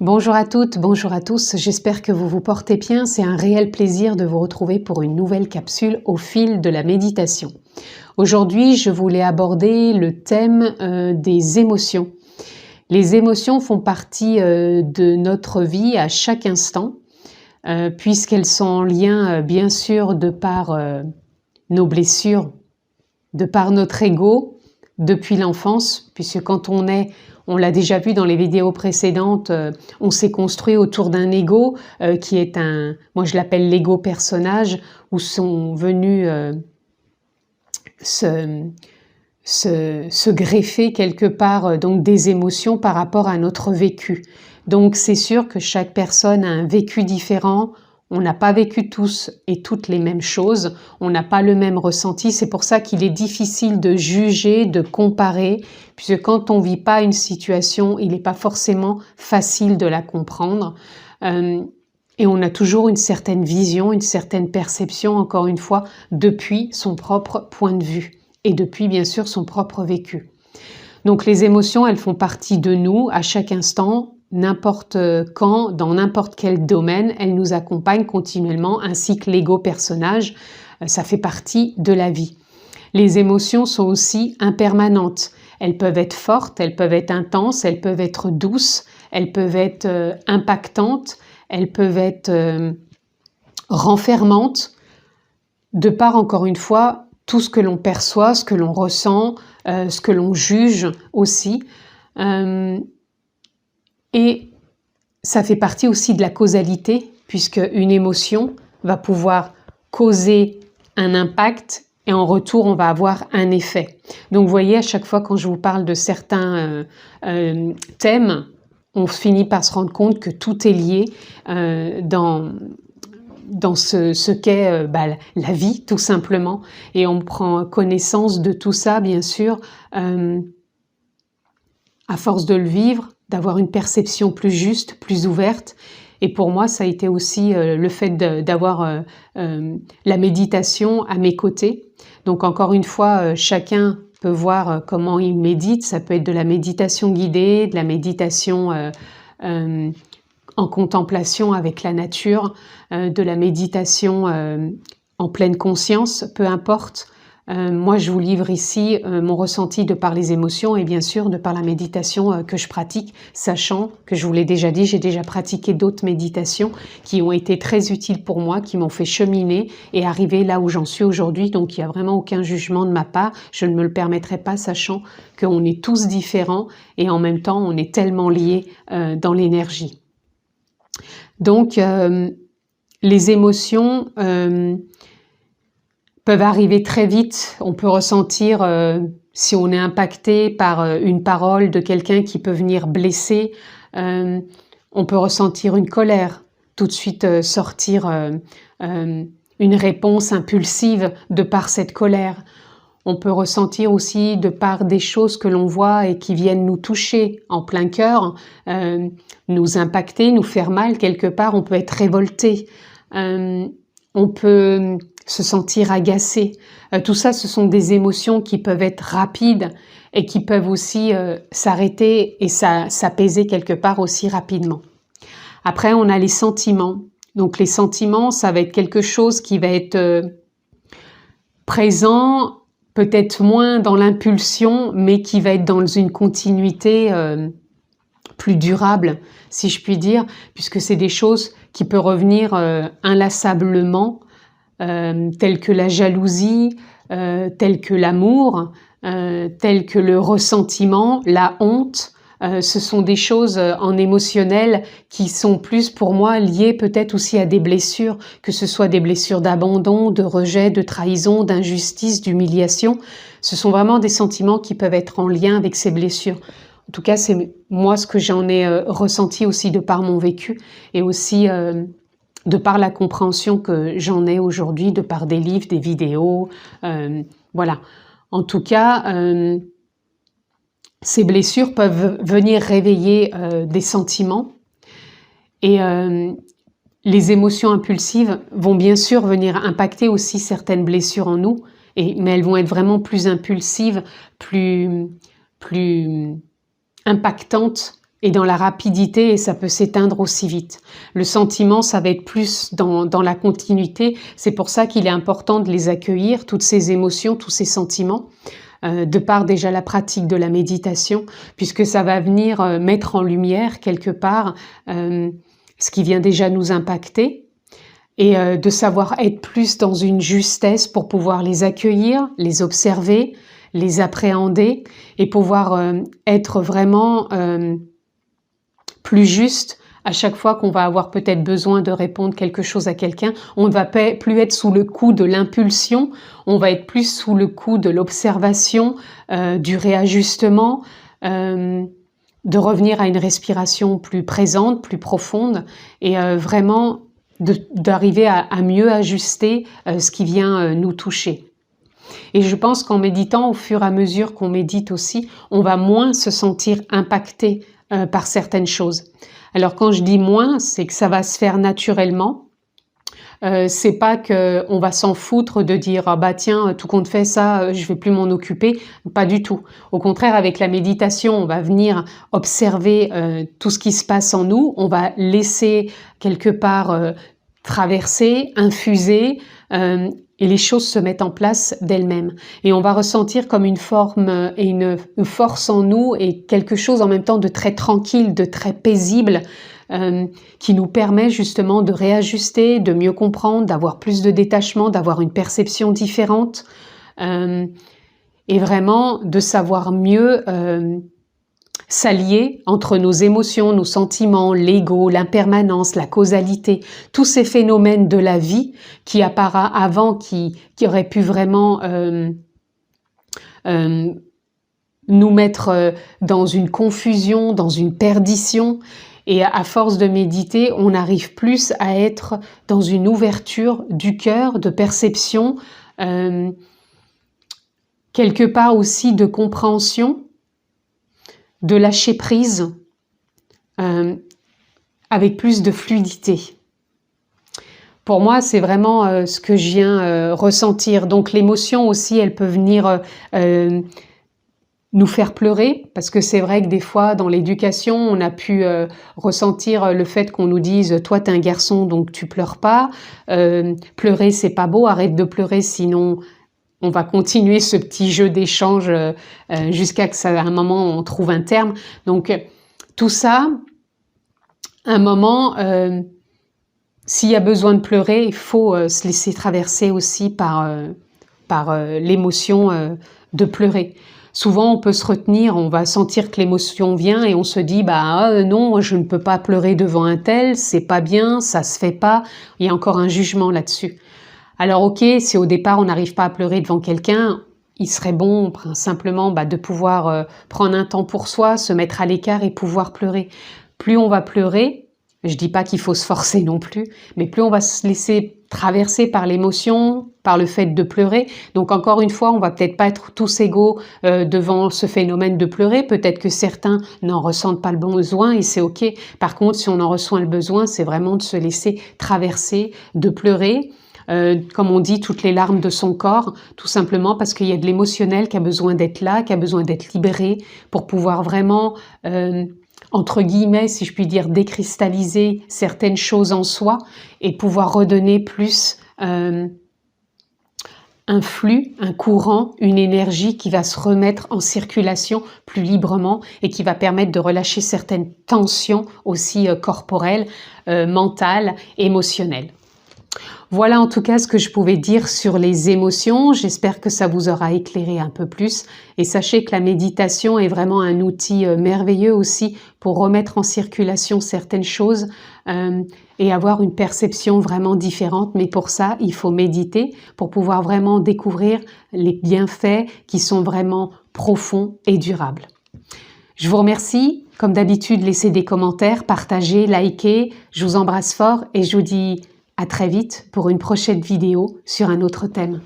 Bonjour à toutes, bonjour à tous, j'espère que vous vous portez bien. C'est un réel plaisir de vous retrouver pour une nouvelle capsule au fil de la méditation. Aujourd'hui, je voulais aborder le thème des émotions. Les émotions font partie de notre vie à chaque instant, puisqu'elles sont en lien, bien sûr, de par nos blessures, de par notre ego, depuis l'enfance, puisque quand on l'a déjà vu dans les vidéos précédentes, on s'est construit autour d'un ego qui est moi je l'appelle l'ego personnage, où sont venus se greffer quelque part donc des émotions par rapport à notre vécu. Donc c'est sûr que chaque personne a un vécu différent. On n'a pas vécu tous et toutes les mêmes choses, on n'a pas le même ressenti, c'est pour ça qu'il est difficile de juger, de comparer, puisque quand on ne vit pas une situation, il n'est pas forcément facile de la comprendre. Et on a toujours une certaine vision, une certaine perception, encore une fois, depuis son propre point de vue et depuis bien sûr son propre vécu. Donc les émotions, elles font partie de nous à chaque instant, n'importe quand, dans n'importe quel domaine, elles nous accompagnent continuellement, ainsi que l'ego personnage, ça fait partie de la vie. Les émotions sont aussi impermanentes. Elles peuvent être fortes, elles peuvent être intenses, elles peuvent être douces, elles peuvent être impactantes, elles peuvent être renfermantes, de par, encore une fois, tout ce que l'on perçoit, ce que l'on ressent, ce que l'on juge aussi. Et ça fait partie aussi de la causalité, puisque une émotion va pouvoir causer un impact et en retour, on va avoir un effet. Donc, vous voyez, à chaque fois quand je vous parle de certains thèmes, on finit par se rendre compte que tout est lié dans ce qu'est la vie, tout simplement. Et on prend connaissance de tout ça, bien sûr, à force de le vivre, d'avoir une perception plus juste, plus ouverte. Et pour moi, ça a été aussi le fait d'avoir la méditation à mes côtés. Donc encore une fois, chacun peut voir comment il médite. Ça peut être de la méditation guidée, de la méditation en contemplation avec la nature, de la méditation en pleine conscience, peu importe. Moi, je vous livre ici mon ressenti de par les émotions et bien sûr de par la méditation que je pratique, sachant que je vous l'ai déjà dit, j'ai déjà pratiqué d'autres méditations qui ont été très utiles pour moi, qui m'ont fait cheminer et arriver là où j'en suis aujourd'hui. Donc, il n'y a vraiment aucun jugement de ma part. Je ne me le permettrai pas, sachant qu'on est tous différents et en même temps, on est tellement liés dans l'énergie. Donc, les émotions peuvent arriver très vite. On peut ressentir, si on est impacté par une parole de quelqu'un qui peut venir blesser, on peut ressentir une colère, tout de suite sortir une réponse impulsive de par cette colère. On peut ressentir aussi de par des choses que l'on voit et qui viennent nous toucher en plein cœur, nous impacter, nous faire mal quelque part. On peut être révolté, on peut se sentir agacé. Tout ça, ce sont des émotions qui peuvent être rapides et qui peuvent aussi s'arrêter et s'apaiser quelque part aussi rapidement. Après, on a les sentiments. Donc les sentiments, ça va être quelque chose qui va être présent, peut-être moins dans l'impulsion, mais qui va être dans une continuité plus durable, si je puis dire, puisque c'est des choses qui peuvent revenir inlassablement, telles que la jalousie, telles que l'amour, telles que le ressentiment, la honte. Ce sont des choses en émotionnel qui sont plus pour moi liées peut-être aussi à des blessures, que ce soit des blessures d'abandon, de rejet, de trahison, d'injustice, d'humiliation. Ce sont vraiment des sentiments qui peuvent être en lien avec ces blessures. En tout cas, c'est moi ce que j'en ai ressenti aussi de par mon vécu et aussi de par la compréhension que j'en ai aujourd'hui, de par des livres, des vidéos, voilà. En tout cas, ces blessures peuvent venir réveiller des sentiments et les émotions impulsives vont bien sûr venir impacter aussi certaines blessures en nous, mais elles vont être vraiment plus impulsives, plus impactantes et dans la rapidité, et ça peut s'éteindre aussi vite. Le sentiment, ça va être plus dans la continuité. C'est pour ça qu'il est important de les accueillir, toutes ces émotions, tous ces sentiments, de par déjà la pratique de la méditation, puisque ça va venir mettre en lumière quelque part ce qui vient déjà nous impacter, et de savoir être plus dans une justesse pour pouvoir les accueillir, les observer, les appréhender et pouvoir être vraiment plus juste à chaque fois qu'on va avoir peut-être besoin de répondre quelque chose à quelqu'un. On ne va plus être sous le coup de l'impulsion, on va être plus sous le coup de l'observation, du réajustement, de revenir à une respiration plus présente, plus profonde, et vraiment d'arriver à mieux ajuster ce qui vient nous toucher. Et je pense qu'en méditant, au fur et à mesure qu'on médite aussi, on va moins se sentir impacté par certaines choses. Alors quand je dis moins, c'est que ça va se faire naturellement. C'est pas qu'on va s'en foutre de dire ah bah tiens, tout compte fait ça, je vais plus m'en occuper. Pas du tout. Au contraire, avec la méditation, on va venir observer tout ce qui se passe en nous. On va laisser quelque part traverser, infuser, et les choses se mettent en place d'elles-mêmes. Et on va ressentir comme une forme et une force en nous et quelque chose en même temps de très tranquille, de très paisible, qui nous permet justement de réajuster, de mieux comprendre, d'avoir plus de détachement, d'avoir une perception différente, et vraiment de savoir mieux s'allier entre nos émotions, nos sentiments, l'ego, l'impermanence, la causalité, tous ces phénomènes de la vie qui apparaissent avant, qui auraient pu vraiment nous mettre dans une confusion, dans une perdition. Et à force de méditer, on arrive plus à être dans une ouverture du cœur, de perception, quelque part aussi de compréhension, de lâcher prise avec plus de fluidité. Pour moi, c'est vraiment ce que je viens ressentir. Donc l'émotion aussi, elle peut venir nous faire pleurer, parce que c'est vrai que des fois, dans l'éducation, on a pu ressentir le fait qu'on nous dise « toi, t'es un garçon, donc tu pleures pas. Pleurer, c'est pas beau, arrête de pleurer, sinon... » On va continuer ce petit jeu d'échange jusqu'à ce qu'à un moment on trouve un terme. Donc tout ça, à un moment, s'il y a besoin de pleurer, il faut se laisser traverser aussi par l'émotion de pleurer. Souvent on peut se retenir, on va sentir que l'émotion vient et on se dit bah non, je ne peux pas pleurer devant un tel, c'est pas bien, ça se fait pas. Il y a encore un jugement là-dessus. Alors ok, si au départ on n'arrive pas à pleurer devant quelqu'un, il serait bon simplement de pouvoir prendre un temps pour soi, se mettre à l'écart et pouvoir pleurer. Plus on va pleurer, je dis pas qu'il faut se forcer non plus, mais plus on va se laisser traverser par l'émotion, par le fait de pleurer. Donc encore une fois, on va peut-être pas être tous égaux devant ce phénomène de pleurer. Peut-être que certains n'en ressentent pas le besoin et c'est ok. Par contre, si on en ressent le besoin, c'est vraiment de se laisser traverser, de pleurer. Comme on dit, toutes les larmes de son corps, tout simplement parce qu'il y a de l'émotionnel qui a besoin d'être là, qui a besoin d'être libéré pour pouvoir vraiment, entre guillemets, si je puis dire, décristalliser certaines choses en soi et pouvoir redonner plus un flux, un courant, une énergie qui va se remettre en circulation plus librement et qui va permettre de relâcher certaines tensions aussi corporelles, mentales, émotionnelles. Voilà en tout cas ce que je pouvais dire sur les émotions. J'espère que ça vous aura éclairé un peu plus. Et sachez que la méditation est vraiment un outil merveilleux aussi pour remettre en circulation certaines choses et avoir une perception vraiment différente. Mais pour ça, il faut méditer pour pouvoir vraiment découvrir les bienfaits qui sont vraiment profonds et durables. Je vous remercie. Comme d'habitude, laissez des commentaires, partagez, likez. Je vous embrasse fort et je vous dis à très vite pour une prochaine vidéo sur un autre thème.